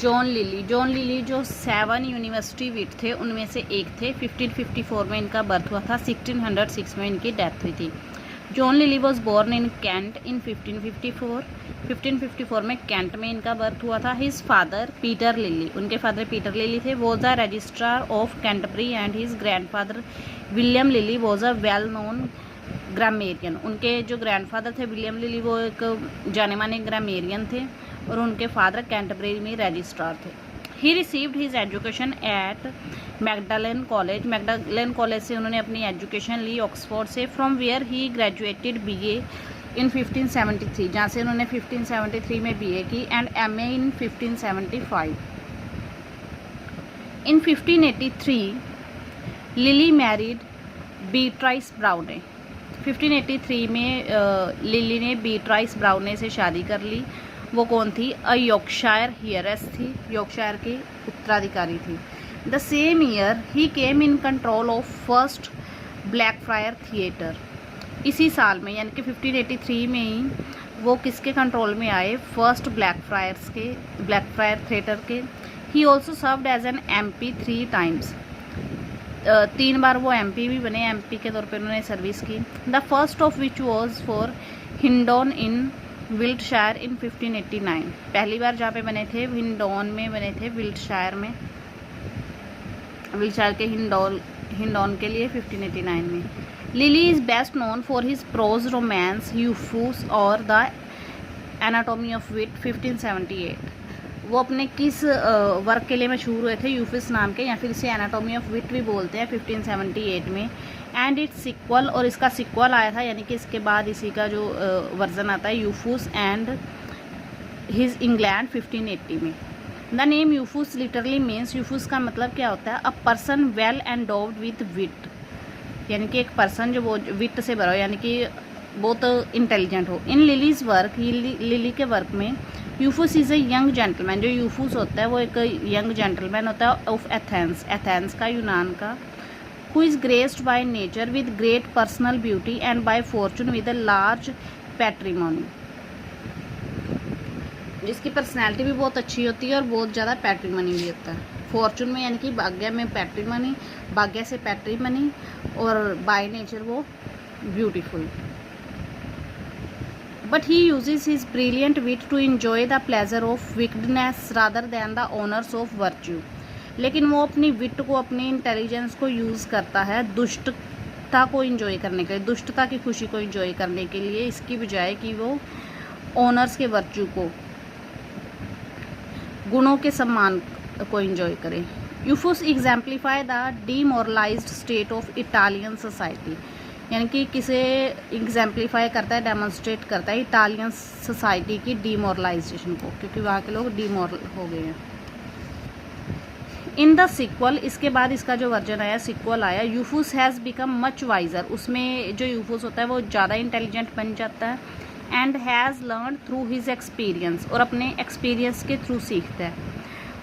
John lily जो 7 university विट थे उनमें से एक थे। 1554 में इनका बर्थ हुआ था, 1606 में इनकी डेथ हुई थी। John Lyly was born in Kent in 1554। 1554 में कैंट में इनका बर्थ हुआ था। हिज फादर पीटर लिली, उनके फादर पीटर लिली थे, was a registrar of Canterbury and his grandfather William Lyly was a well known grammarian. उनके जो grandfather थे विलियम लिली वो एक जाने माने ग्रामेरियन थे और उनके फादर कैंटरबरी में रजिस्ट्रार थे। He received his education at Magdalen college. Magdalen college से उन्होंने अपनी एजुकेशन ली, ऑक्सफोर्ड से, from where he graduated BA in 1573, जहाँ से उन्होंने 1573 में बीए की, and MA in 1575। In 1583 Lyly married Beatrice Browne. 1583 में लिली ने बीट्राइस ब्राउने से शादी कर ली। वो कौन थी? अ यॉर्कशायर हियरेस थी, यॉर्कशायर की उत्तराधिकारी थी। The same year he came in control of first Blackfriar theatre. इसी साल में यानी कि 1583 में ही वो किसके कंट्रोल में आए? फर्स्ट ब्लैकफ्रायर थिएटर के। He also served as an MP 3 times। 3 बार वो MP भी बने, MP के तौर पे उन्होंने सर्विस की। The first of which was for Hindon in Wiltshire in 1589। पहली बार जहाँ पे बने थे हिंडॉन में बने थे, विल्टशायर में, विल्टशायर के हिंडॉन के लिए 1589 में। Lyly is best known for his prose romance Euphues और द एनाटॉमी ऑफ विट 1578। वो अपने किस वर्क के लिए मशहूर हुए थे? यूफिस नाम के, या फिर इसे एनाटॉमी ऑफ विट भी बोलते हैं, 1578 में। एंड इट्स सिक्वल, और इसका सिक्वल आया था, यानी कि इसके बाद इसी का जो वर्जन आता है, यूफूस एंड हिज इंग्लैंड 1580 में। द नेम यूफूस लिटरली मीन्स, यूफूस का मतलब क्या होता है? अ पर्सन वेल एंडोव्ड विथ विट, यानी कि एक पर्सन जो वो विट से भरा हो, यानी कि बहुत इंटेलिजेंट हो। इन लिलीज वर्क, लिली के वर्क में यूफूस इज़ ए यंग जेंटलमैन। जो यूफूस होता है वो एक यंग जेंटलमैन होता है ऑफ एथेंस, एथेंस का, यूनान का, who is graced by nature with great personal beauty and by fortune with a large patrimony। जिसकी पर्सनैलिटी भी बहुत अच्छी होती है और बहुत ज़्यादा पैट्रीमनी भी होता है। फॉर्चून में यानी कि भाग्य में पैट्रीमनी, भाग्य से पैट्रीमनी, और बाय नेचर वो beautiful. But he uses his brilliant wit to enjoy the pleasure of wickedness rather than the honors of virtue। लेकिन वो अपनी विट को, अपनी इंटेलिजेंस को यूज़ करता है दुष्टता को इंजॉय करने के लिए, दुष्टता की खुशी को इंजॉय करने के लिए, इसकी बजाय कि वो ऑनर्स के वर्च्यू को, गुणों के सम्मान को इंजॉय करे। Euphues exemplify the demoralised state of Italian society, यानी कि किसे एग्जाम्पलीफाई करता है, डेमोन्स्ट्रेट करता है इटालियन सोसाइटी की डीमोरलाइजेशन को, क्योंकि वहाँ के लोग डीमोरल हो गए हैं। इन द सिक्वल, इसके बाद इसका जो वर्जन आया, सिक्वल आया, यूफूस हैज़ बिकम मच वाइजर। उसमें जो यूफूस होता है वो ज़्यादा इंटेलिजेंट बन जाता है। And has learn through his experience, और अपने एक्सपीरियंस के थ्रू सीखता है।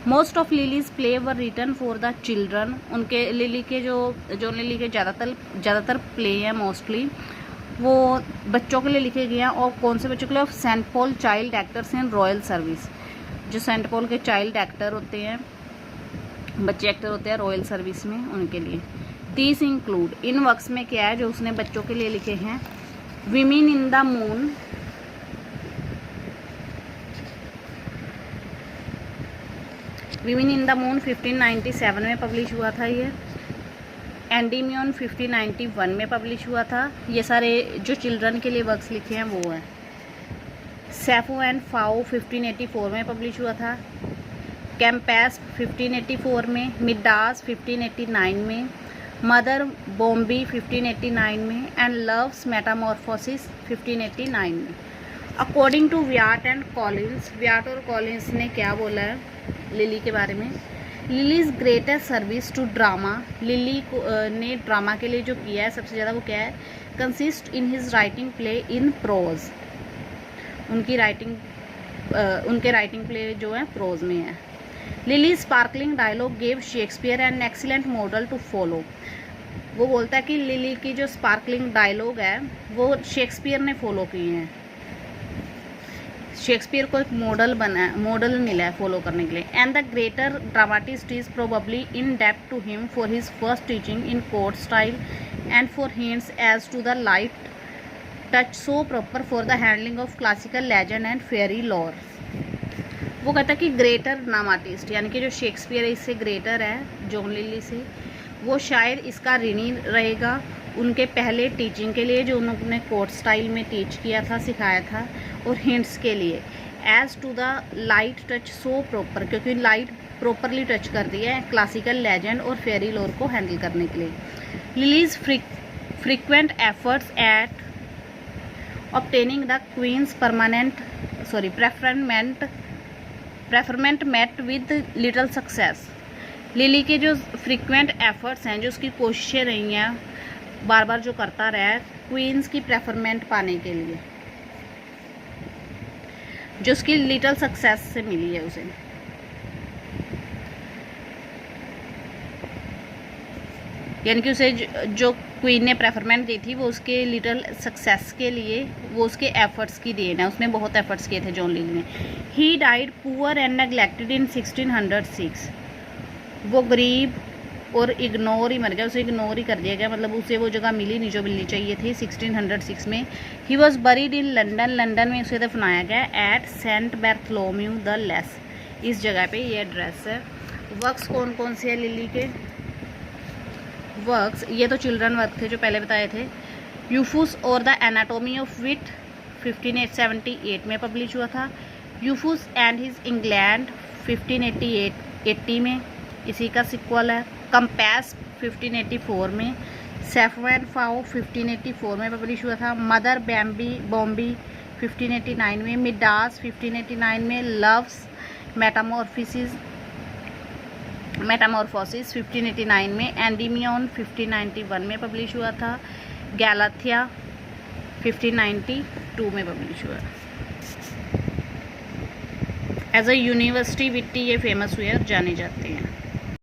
Most of Lyly's play were written for the children. उनके लिली के जो लिली के ज़्यादातर प्ले हैं मोस्टली वो बच्चों के लिए लिखे गए हैं। और कौन से बच्चों के लिए? Of Saint Paul child actors in royal service. जो सेंट पॉल के चाइल्ड एक्टर होते हैं, बच्चे एक्टर होते हैं रॉयल सर्विस में, उनके लिए। दीज इंक्लूड, इन वर्क्स में क्या है जो उसने बच्चों के लिए लिखे हैं? Women in the moon, women in the moon 1597 में पब्लिश हुआ था ये। एंडीमियन 1591 में पब्लिश हुआ था। ये सारे जो चिल्ड्रन के लिए वर्क्स लिखे हैं वो है। सैफो एंड फाओ 1584 में पब्लिश हुआ था। कैम्पैस 1584 में, मिडास 1589 में, मदर बॉम्बी 1589 में, एंड लव्स मेटामॉर्फोसिस 1589 में। According to Wyatt and Collins, Wyatt और कॉलिंस ने क्या बोला है लिली के बारे में? Lyly's greatest service to drama, Lyly को ने ड्रामा के लिए जो किया है सबसे ज़्यादा वो क्या है? Consist in his writing play in prose. उनके राइटिंग प्ले जो है प्रोज में है। Lyly sparkling dialogue gave Shakespeare an excellent model to follow. वो बोलता है कि लिली की जो स्पार्कलिंग डायलॉग है वो शेक्सपियर ने फॉलो किए हैं। शेक्सपियर को एक मॉडल मिला है फॉलो करने के लिए। And the greater dramatist is probably in डेप्ट to him for his first teaching in court style and for hints as to the light touch so proper for the handling of classical legend and fairy lore. वो कहता है कि greater dramatist यानी कि जो Shakespeare है इससे greater है जॉन लिली से, वो शायद इसका ऋणी रहेगा उनके पहले टीचिंग के लिए जो उन्होंने कोर्ट स्टाइल में टीच किया था, सिखाया था, और हिंट्स के लिए as to the light touch so proper, क्योंकि लाइट प्रॉपरली टच कर दिया है क्लासिकल लेजेंड और फेयरी लोर को हैंडल करने के लिए। Lyly's frequent efforts at obtaining the queen's preferment met with little success. Lyly के जो फ्रीक्वेंट एफर्ट्स हैं, जो उसकी कोशिशें रही हैं, बार बार जो करता रहा है क्वींस की प्रेफरमेंट पाने के लिए, जो उसकी लिटल सक्सेस से मिली है उसे। यानी कि उसे जो क्वीन ने प्रेफरमेंट दी थी वो उसके लिटल सक्सेस के लिए, वो उसके एफर्ट्स की देन है, उसने बहुत एफर्ट्स किए थे जॉन लिली ने। He died poor and neglected in 1606। वो गरीब और इग्नोर ही मर गया, उसे इग्नोर ही कर दिया गया, मतलब उसे वो जगह मिली नहीं जो मिलनी चाहिए थी 1606 में। He was buried in London, London में उसे दफनाया गया एट सेंट बैर्थलोम्यू द लेस, इस जगह पे ये एड्रेस है। वर्क्स कौन कौन से हैं लिली के? वर्क्स ये तो चिल्ड्रन वर्क थे जो पहले बताए थे। यूफूस और द एनाटोमी ऑफ विट 1578 में पब्लिश हुआ था। यूफूस एंड हिज इंग्लैंड 1580 में, इसी का सिक्वल है। कंपास 1584 में। सैफरन फाओ 1584 में पब्लिश हुआ था। मदर बॉम्बी 1589 में। मिडास 1589 में। लव्स मेटामॉर्फोसिस 1589 में। एंडीमियन 1591 में पब्लिश हुआ था। गैलाथिया 1592 में पब्लिश हुआ। एज अ यूनिवर्सिटी विट्टी ये फेमस हुए और जाने जाते हैं।